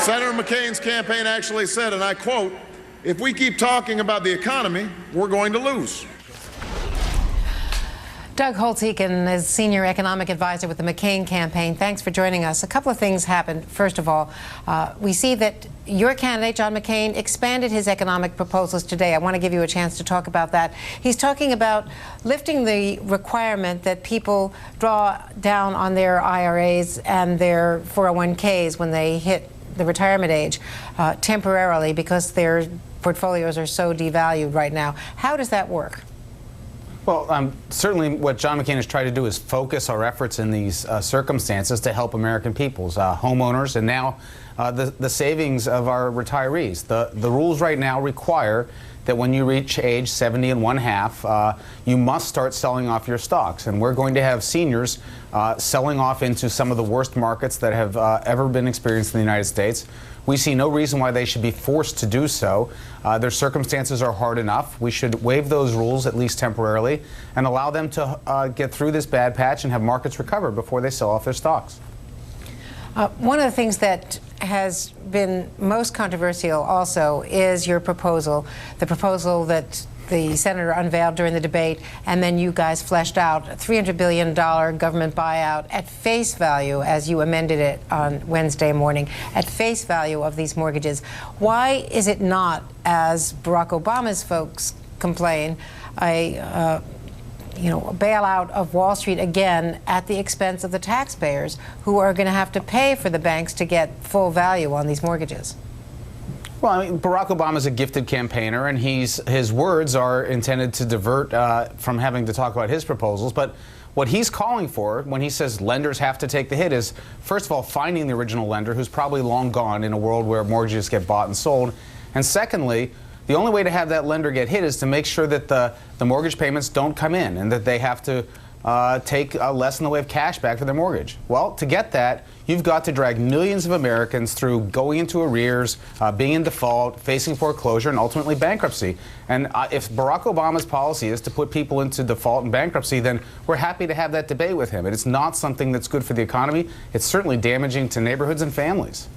Senator McCain's campaign actually said, and I quote, "If we keep talking about the economy, we're going to lose." Doug Holtz-Eakin is Senior Economic Advisor with the McCain campaign. Thanks for joining us. A couple of things happened. First of all, we see that your candidate, John McCain, expanded his economic proposals today. I want to give you a chance to talk about that. He's talking about lifting the requirement that people draw down on their IRAs and their 401ks when they hit the retirement age temporarily because their portfolios are so devalued right now. How does that work? Well, certainly what John McCain has tried to do is focus our efforts in these circumstances to help American peoples, homeowners, and now the savings of our retirees. The rules right now require that when you reach age 70 and one-half, you must start selling off your stocks. And we're going to have seniors selling off into some of the worst markets that have ever been experienced in the United States. We see no reason why they should be forced to do so. Their circumstances are hard enough. We should waive those rules, at least temporarily, and allow them to get through this bad patch and have markets recover before they sell off their stocks. One of the things that has been most controversial also is your proposal, the proposal that the senator unveiled during the debate, and then you guys fleshed out a $300 billion government buyout at face value, as you amended it on Wednesday morning, at face value of these mortgages. Why is it not, as Barack Obama's folks complain, a bailout of Wall Street again at the expense of the taxpayers who are going to have to pay for the banks to get full value on these mortgages? Well, I mean, Barack Obama is a gifted campaigner, and his words are intended to divert from having to talk about his proposals. But what he's calling for when he says lenders have to take the hit is, first of all, finding the original lender, who's probably long gone in a world where mortgages get bought and sold. And secondly, the only way to have that lender get hit is to make sure that the mortgage payments don't come in and that they have to take less in the way of cash back for their mortgage. Well, to get that, you've got to drag millions of Americans through going into arrears, being in default, facing foreclosure, and ultimately bankruptcy. And if Barack Obama's policy is to put people into default and bankruptcy, then we're happy to have that debate with him. And it's not something that's good for the economy. It's certainly damaging to neighborhoods and families.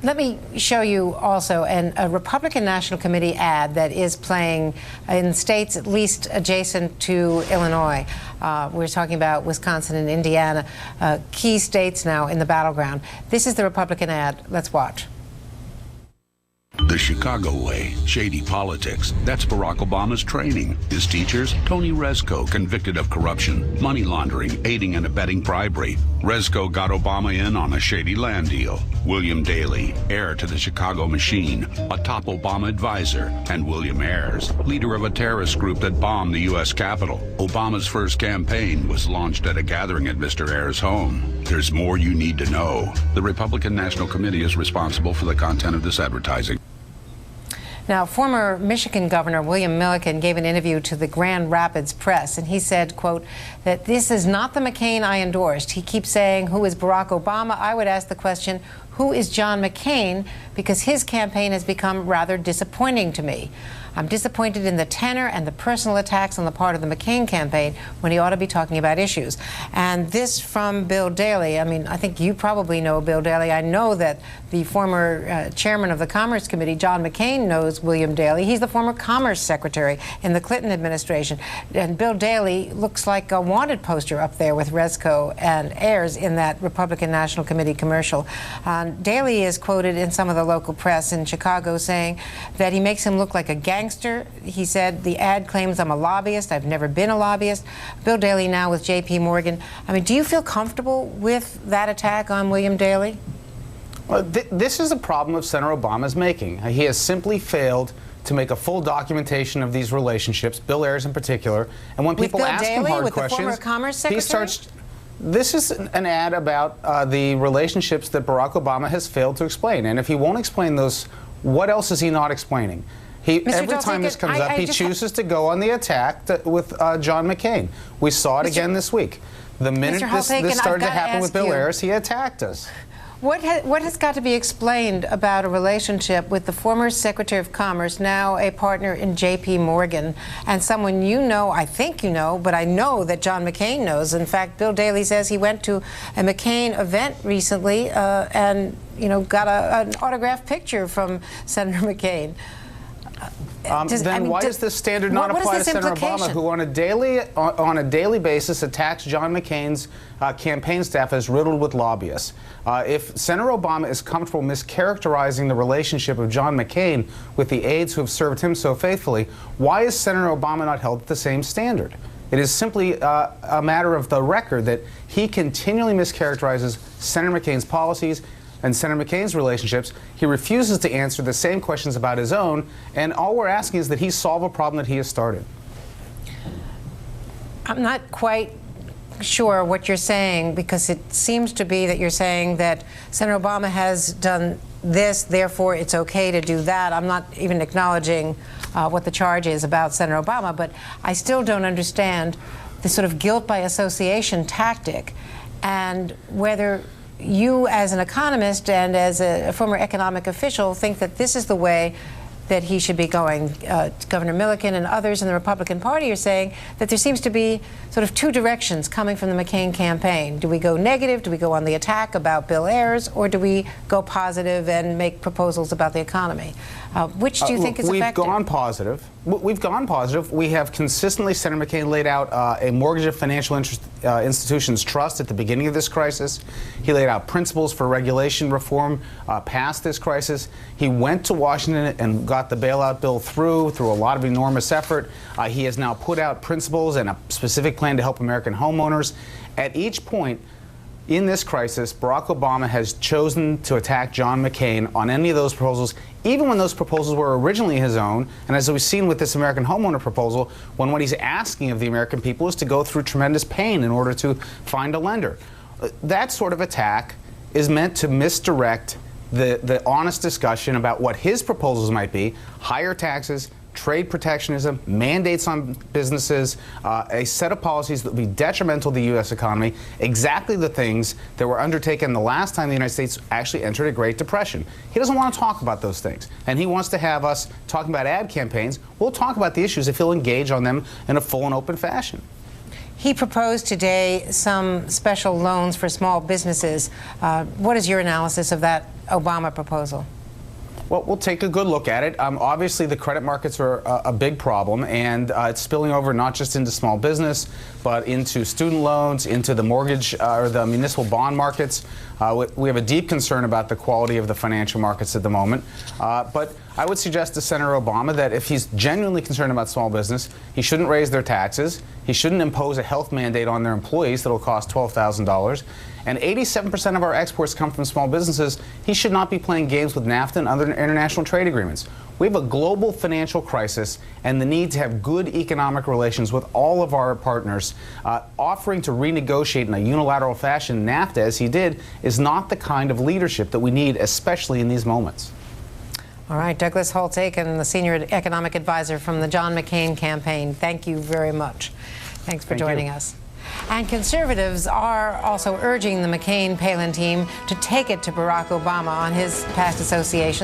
Let me show you also a Republican National Committee ad that is playing in states at least adjacent to Illinois. We're talking about Wisconsin and Indiana, key states now in the battleground. This is the Republican ad. Let's watch. The Chicago way, shady politics. That's Barack Obama's training. His teachers, Tony Rezko, convicted of corruption, money laundering, aiding and abetting bribery. Rezko got Obama in on a shady land deal. William Daley, heir to the Chicago machine, a top Obama advisor. And William Ayers, leader of a terrorist group that bombed the U.S. Capitol. Obama's first campaign was launched at a gathering at Mr. Ayers' home. There's more you need to know. The Republican National Committee is responsible for the content of this advertising. Now, former Michigan Governor William Milliken gave an interview to the Grand Rapids Press, and he said, quote, that this is not the McCain I endorsed. He keeps saying, who is Barack Obama? I would ask the question, who is John McCain? Because his campaign has become rather disappointing to me. I'm disappointed in the tenor and the personal attacks on the part of the McCain campaign when he ought to be talking about issues. And this from Bill Daley. I mean, I think you probably know Bill Daley. I know that the former chairman of the Commerce Committee, John McCain, knows William Daley. He's the former Commerce Secretary in the Clinton administration. And Bill Daley looks like a wanted poster up there with Rezko and Ayers in that Republican National Committee commercial. Daley is quoted in some of the local press in Chicago saying that he makes him look like a gangster. He said, the ad claims I'm a lobbyist. I've never been a lobbyist. Bill Daley now with J.P. Morgan. I mean, do you feel comfortable with that attack on William Daley? Well, this is a problem of Senator Obama's making. He has simply failed to make a full documentation of these relationships, Bill Ayers in particular. And when people ask him hard questions, the former Commerce Secretary? He starts. This is an ad about the relationships that Barack Obama has failed to explain. And if he won't explain those, what else is he not explaining? Every time this comes up, he chooses to go on the attack with John McCain. We saw it again this week. The minute this started to happen with Bill Ayers, he attacked us. What has got to be explained about a relationship with the former Secretary of Commerce, now a partner in J.P. Morgan, and someone you know, I think you know, but I know that John McCain knows. In fact, Bill Daley says he went to a McCain event recently and, got an autographed picture from Senator McCain. Why does this standard not apply to Senator Obama, who on a daily basis attacks John McCain's campaign staff as riddled with lobbyists? If Senator Obama is comfortable mischaracterizing the relationship of John McCain with the aides who have served him so faithfully, why is Senator Obama not held to the same standard? It is simply a matter of the record that he continually mischaracterizes Senator McCain's policies and Senator McCain's relationships. He refuses to answer the same questions about his own, and all we're asking is that he solve a problem that he has started. I'm not quite sure what you're saying, because it seems to be that you're saying that Senator Obama has done this, therefore it's okay to do that. I'm not even acknowledging what the charge is about Senator Obama, but I still don't understand the sort of guilt by association tactic, and whether you as an economist and as a former economic official think that this is the way that he should be going. Governor Milliken and others in the Republican Party are saying that there seems to be sort of two directions coming from the McCain campaign. Do we go negative? Do we go on the attack about Bill Ayers? Or do we go positive and make proposals about the economy? Which do you think is effective? We've gone positive. We've gone positive. We have consistently, Senator McCain laid out a mortgage of financial institutions trust at the beginning of this crisis. He laid out principles for regulation reform past this crisis. He went to Washington and got the bailout bill through a lot of enormous effort. He has now put out principles and a specific plan to help American homeowners. At each point in this crisis, Barack Obama has chosen to attack John McCain on any of those proposals, even when those proposals were originally his own. And as we've seen with this American homeowner proposal, when what he's asking of the American people is to go through tremendous pain in order to find a lender. That sort of attack is meant to misdirect the honest discussion about what his proposals might be: higher taxes, trade protectionism, mandates on businesses, a set of policies that would be detrimental to the U.S. economy, exactly the things that were undertaken the last time the United States actually entered a Great Depression. He doesn't want to talk about those things, and he wants to have us talking about ad campaigns. We'll talk about the issues if he'll engage on them in a full and open fashion. He proposed today some special loans for small businesses. What is your analysis of that Obama proposal? Well, we'll take a good look at it. Obviously, the credit markets are a big problem, and it's spilling over not just into small business, but into student loans, into the mortgage or the municipal bond markets. We have a deep concern about the quality of the financial markets at the moment. But I would suggest to Senator Obama that if he's genuinely concerned about small business, he shouldn't raise their taxes. He shouldn't impose a health mandate on their employees that will cost $12,000. And 87% of our exports come from small businesses. He should not be playing games with NAFTA and other international trade agreements. We have a global financial crisis and the need to have good economic relations with all of our partners. Offering to renegotiate in a unilateral fashion NAFTA, as he did, is not the kind of leadership that we need, especially in these moments. All right, Douglas Holtz-Eakin, the senior economic advisor from the John McCain campaign. Thank you very much. Thanks for joining us. And conservatives are also urging the McCain-Palin team to take it to Barack Obama on his past association.